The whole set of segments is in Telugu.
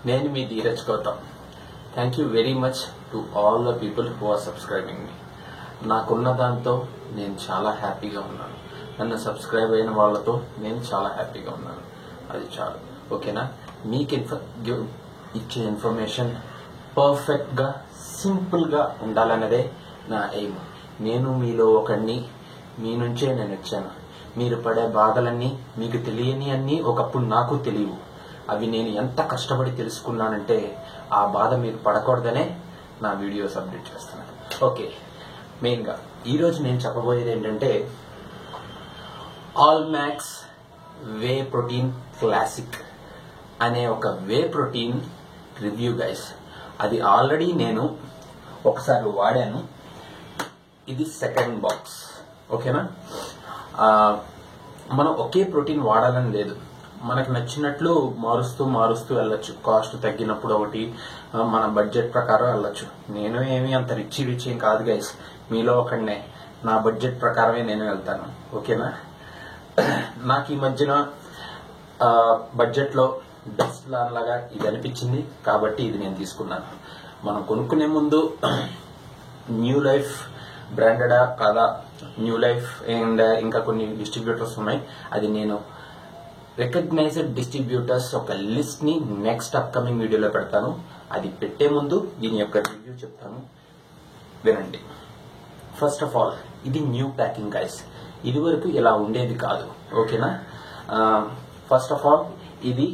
నేను మీ Dheeraj Gautam. Thank you very much to all the people who are subscribing మీ. నాకున్న దాంతో నేను చాలా హ్యాపీగా ఉన్నాను. నన్ను సబ్స్క్రైబ్ అయిన వాళ్ళతో నేను చాలా హ్యాపీగా ఉన్నాను. అది చాలు. ఓకేనా? మీకు ఇచ్చే ఇన్ఫర్మేషన్ పర్ఫెక్ట్గా సింపుల్గా ఉండాలన్నదే నా ఎయిమ్. నేను మీలో ఒకడిని, మీ నుంచే నేను వచ్చాను. మీరు పడే బాధలన్నీ మీకు తెలియని అన్నీ ఒకప్పుడు నాకు తెలియవు. అవి నేను ఎంత కష్టపడి తెలుసుకున్నానంటే ఆ బాధ మీరు పడకూడదనే నా వీడియోస్ అప్డేట్ చేస్తున్నాను. ఓకే, మెయిన్గా ఈరోజు నేను చెప్పబోయేది ఏంటంటే all max whey protein classic అనే ఒక వే ప్రోటీన్ రివ్యూ గైస్. అది ఆల్రెడీ నేను ఒకసారి వాడాను. ఇది సెకండ్ బాక్స్. ఓకేనా? మనం ఒకే ప్రోటీన్ వాడాలని లేదు. మనకు నచ్చినట్లు మారుస్తూ వెళ్ళొచ్చు. కాస్ట్ తగ్గినప్పుడు ఒకటి, మన బడ్జెట్ ప్రకారం వెళ్ళొచ్చు. నేను ఏమి అంత రిచ్ ఏం కాదు గైస్, మీలో ఒకడినే. నా బడ్జెట్ ప్రకారమే నేను వెళ్తాను. ఓకేనా? నాకు ఈ మధ్యన బడ్జెట్లో బెస్ట్ లాగా ఇది అనిపించింది కాబట్టి ఇది నేను తీసుకున్నాను. మనం కొనుక్కునే ముందు న్యూ లైఫ్ బ్రాండెడా కాదా, న్యూ లైఫ్ అండ్ ఇంకా కొన్ని డిస్ట్రిబ్యూటర్స్ ఉన్నాయి. అది నేను రికగ్నైజ్డ్ డిస్ట్రిబ్యూటర్స్ ఒక లిస్ట్ ని నెక్స్ట్ అప్కమింగ్ వీడియోలో పెడతాను. అది పెట్టే ముందు దీని యొక్క రివ్యూ చెప్తాను, వినండి. ఫస్ట్ ఆఫ్ ఆల్, ఇది న్యూ ప్యాకింగ్ గైస్. ఇది వరకు ఇలా ఉండేది కాదు. ఓకేనా? ఫస్ట్ ఆఫ్ ఆల్, ఇది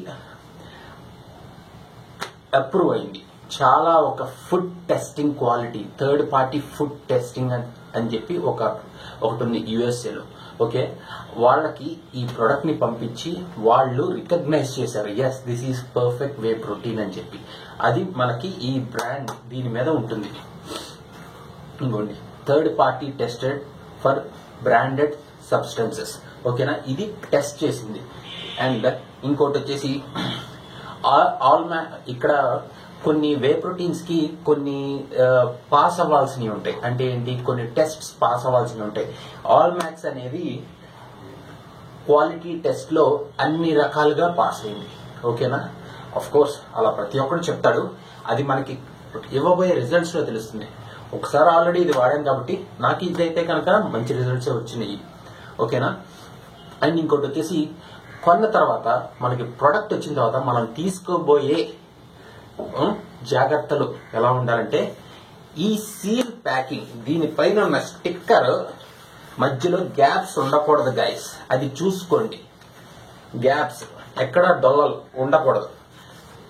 అప్రూవ్ అయింది. చాలా ఒక food testing quality, third party food testing అని చెప్పి ఒకటి ఉంది యుఎస్ఏలో. ఓకే, వాళ్ళకి ఈ ప్రొడక్ట్ ని పంపించి వాళ్ళు రికగ్నైజ్ చేశారు, yes this is perfect whey protein అని చెప్పి. అది మనకి ఈ బ్రాండ్ దీని మీద ఉంటుంది. ఇంకోండి, third party tested for branded substances. ఓకేనా? ఇది టెస్ట్ చేసింది. అండ్ ఇంకోటి వచ్చేసి ఇక్కడ కొన్ని వే ప్రోటీన్స్ కి కొన్ని పాస్ అవ్వాల్సినవి ఉంటాయి. అంటే ఏంటి? కొన్ని టెస్ట్స్ పాస్ అవ్వాల్సినవి ఉంటాయి. ఆల్ మ్యాక్స్ అనేది క్వాలిటీ టెస్ట్ లో అన్ని రకాలుగా పాస్ అయింది. ఓకేనా? అఫ్ కోర్స్ అలా ప్రతి ఒక్కరు చెప్తాడు. అది మనకి ఇవ్వబోయే రిజల్ట్స్ లో తెలుస్తుంది. ఒకసారి ఆల్రెడీ ఇది వాడాను కాబట్టి నాకు ఇదైతే కనుక మంచి రిజల్ట్స్ వచ్చినాయి. ఓకేనా? అండ్ ఇంకోటి వచ్చేసి కొన్న తర్వాత మనకి ప్రొడక్ట్ వచ్చిన తర్వాత మనం తీసుకోబోయే జాగ్రత్తలు ఎలా ఉండాలంటే, ఈ సీల్ ప్యాకింగ్ దీనిపైన ఉన్న స్టిక్కర్ మధ్యలో గ్యాప్స్ ఉండకూడదు గైస్. అది చూసుకోండి. గ్యాప్స్ ఎక్కడ డొల్లలు ఉండకూడదు.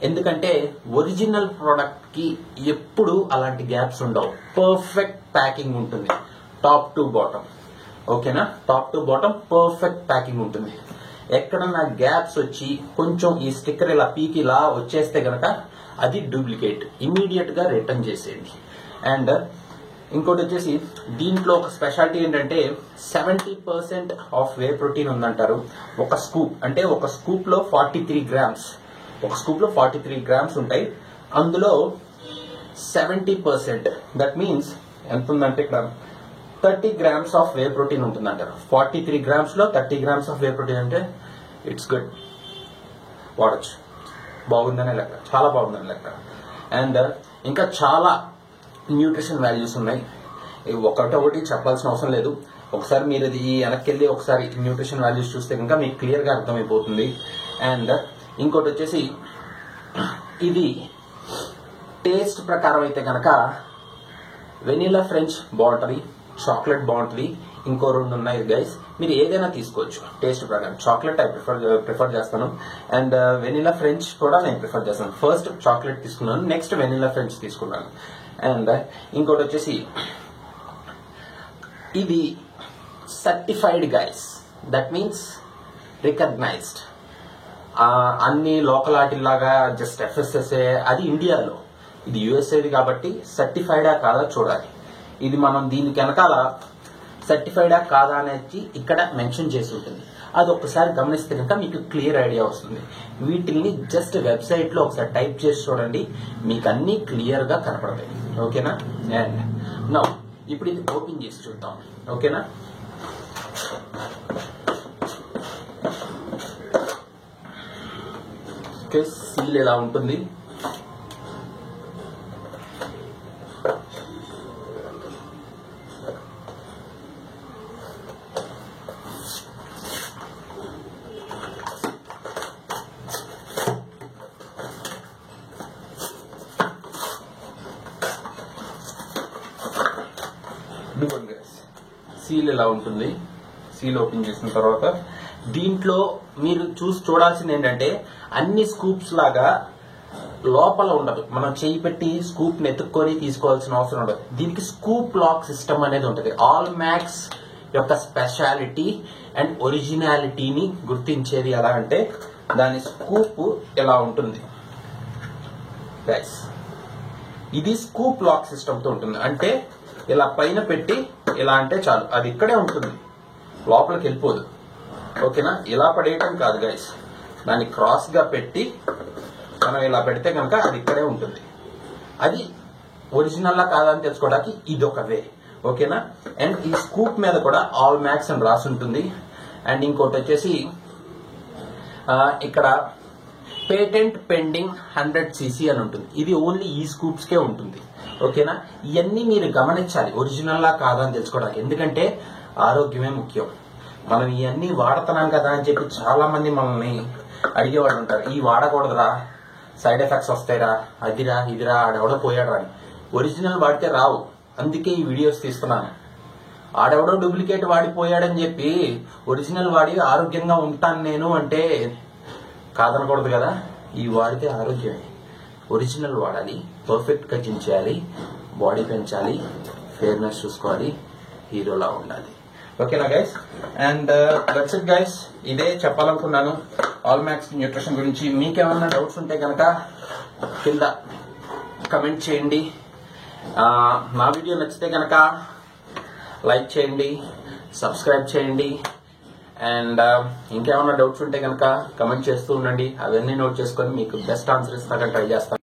ఎందుకంటే ఒరిజినల్ ప్రోడక్ట్ కి ఎప్పుడు అలాంటి గ్యాప్స్ ఉండవు. పర్ఫెక్ట్ ప్యాకింగ్ ఉంటుంది టాప్ టు బాటమ్. ఓకేనా? Top to bottom perfect packing ఉంటుంది. ఎక్కడన్నా గ్యాప్స్ వచ్చి కొంచెం ఈ స్టిక్కర్ ఇలా పీకి ఇలా వచ్చేస్తే గనక అది డూప్లికేట్. ఇమీడియట్ గా రిటర్న్ చేసేయండి. అండ్ ఇంకోటి వచ్చేసి దీంట్లో ఒక స్పెషాలిటీ ఏంటంటే 70% ఆఫ్ వే ప్రోటీన్ ఉందంటారు. ఒక స్కూప్ అంటే ఒక స్కూప్ లో 43 గ్రామ్స్. ఒక స్కూప్ లో 43 గ్రామ్స్ ఉంటాయి. అందులో 70%, దట్ మీన్స్ ఎంత ఉందంటే ఇక్కడ 30 గ్రామ్స్ ఆఫ్ వే ప్రోటీన్ ఉంటుందంటారు. 43 గ్రామ్స్ లో 30 గ్రామ్స్ ఆఫ్ వే ప్రోటీన్ అంటే ఇట్స్ గుడ్, వాడచ్చు. బాగుందనే లెక్క, చాలా బాగుందనే లెక్క. అండ్ ఇంకా చాలా న్యూట్రిషన్ వాల్యూస్ ఉన్నాయి. ఒకటి చెప్పాల్సిన అవసరం లేదు. ఒకసారి మీరు ఇది వెనక్కి వెళ్ళి ఒకసారి న్యూట్రిషన్ వాల్యూస్ చూస్తే కనుక మీకు క్లియర్ గా అర్థమైపోతుంది. అండ్ ఇంకోటి వచ్చేసి ఇది టేస్ట్ ప్రకారం అయితే కనుక వెనిలా ఫ్రెంచ్ బాగుంటది, చాక్లెట్ బాగుంటది, ఇంకో 2 ఉన్నాయి గైస్. మీరు ఏదైనా తీసుకోవచ్చు టేస్ట్ ప్రకారం. చాక్లెట్ ఐ ప్రిఫర్ చేస్తాను. అండ్ వెనిలా ఫ్రెంచ్ కూడా నేను ప్రిఫర్ చేస్తాను. ఫస్ట్ చాక్లెట్ తీసుకున్నాను, నెక్స్ట్ వెనిలా ఫ్రెంచ్ తీసుకున్నాను. అండ్ ఇంకోటి వచ్చేసి ఇది certified guys, that means recognised. అన్ని లోకల్ ఆటిల్లాగా జస్ట్ ఎఫ్ఎస్ఎస్ఏ అది ఇండియాలో, ఇది యుఎస్ఏది కాబట్టి సర్టిఫైడా కాదా చూడాలి. ఇది మనం దీనికి వెనకాల సర్టిఫైడా కాదా అనేది ఇక్కడ మెన్షన్ చేసి ఉంటుంది. అది ఒక్కసారి గమనిస్తే కనుక మీకు క్లియర్ ఐడియా వస్తుంది. వీటిని జస్ట్ వెబ్సైట్ లో ఒకసారి టైప్ చేసి చూడండి, మీకు అన్ని క్లియర్ గా కనపడతాయి. ఓకేనా? అండ్ నౌ ఇప్పుడు ఇది ఓపెన్ చేసి చూద్దాం. ఓకేనా? సీల్ ఎలా ఉంటుంది సీల్ ఇలా ఉంటుంది. సీల్ ఓపెన్ చేసిన తర్వాత దీంట్లో మీరు చూడాల్సింది ఏంటంటే అన్ని స్కూప్స్ లాగా లోపల ఉండదు. మనం చేయి పెట్టి స్కూప్ ని ఎత్తుక్కొని తీసుకోవాల్సిన అవసరం ఉండదు. దీనికి స్కూప్ లాక్ సిస్టమ్ అనేది ఉంటుంది. ఆల్ మ్యాక్స్ యొక్క స్పెషాలిటీ అండ్ ఒరిజినాలిటీని గుర్తించేది ఎలా అంటే దాని స్కూప్ ఎలా ఉంటుంది గైస్. ఇది స్కూప్ లాక్ సిస్టమ్ తో ఉంటుంది. అంటే ఇలా పైన పెట్టి ఇలా అంటే చాలు, అది ఇక్కడే ఉంటుంది, లోపలికి వెళ్ళిపోదు. ఓకేనా? ఇలా పడేయటం కాదు గైస్, దాన్ని క్రాస్ గా పెట్టి మనం ఇలా పెడితే కనుక అది ఇక్కడే ఉంటుంది. అది ఒరిజినల్ లా కాదని తెలుసుకోవడానికి ఇది ఒక వే. ఓకేనా? అండ్ ఈ స్కూప్ మీద కూడా ఆల్ మ్యాక్స్ అని రాసి ఉంటుంది. అండ్ ఇంకోటి వచ్చేసి ఇక్కడ పేటెంట్ పెండింగ్ 100cc అని ఉంటుంది. ఇది ఓన్లీ ఈ స్కూప్స్ కే ఉంటుంది. ఓకేనా? ఇవన్నీ మీరు గమనించాలి ఒరిజినల్ లా కాదా అని తెలుసుకోవడానికి. ఎందుకంటే ఆరోగ్యమే ముఖ్యం. మనం ఇవన్నీ వాడుతున్నాం కదా అని చెప్పి చాలా మంది మనల్ని అడిగేవాళ్ళు ఉంటారు, ఈ వాడకూడదురా, సైడ్ ఎఫెక్ట్స్ వస్తాయిరా, అదిరా ఇదిరా, ఆడెవడో పోయాడు అని. ఒరిజినల్ వాడితే రావు, అందుకే ఈ వీడియోస్ తీస్తున్నాను. ఆడెవడో డూప్లికేట్ వాడిపోయాడని చెప్పి ఒరిజినల్ వాడి ఆరోగ్యంగా ఉంటాను నేను అంటే కాదనకూడదు కదా. ఈ వాడితే ఆరోగ్యమే. ఒరిజినల్ వాడాలి, పర్ఫెక్ట్ గా జిమ్ చేయాలి, బాడీ పెంచాలి, ఫేర్నెస్ చూసుకోవాలి, హీరోలా ఉండాలి. ఓకేనా guys? And that's it guys. ఇదే చెప్పాలనుకున్నాను ఆల్ మ్యాక్స్ న్యూట్రిషన్ గురించి. మీకేమన్నా డౌట్స్ ఉంటే కనుక కింద కమెంట్ చేయండి. నా వీడియో నచ్చితే కనుక లైక్ చేయండి, సబ్స్క్రైబ్ చేయండి. అండ్ ఇంకేమన్నా డౌట్స్ ఉంటే కనుక కమెంట్ చేస్తూ ఉండండి. అవన్నీ నోట్ చేసుకొని మీకు బెస్ట్ ఆన్సర్ ఇస్తాక ట్రై చేస్తాను.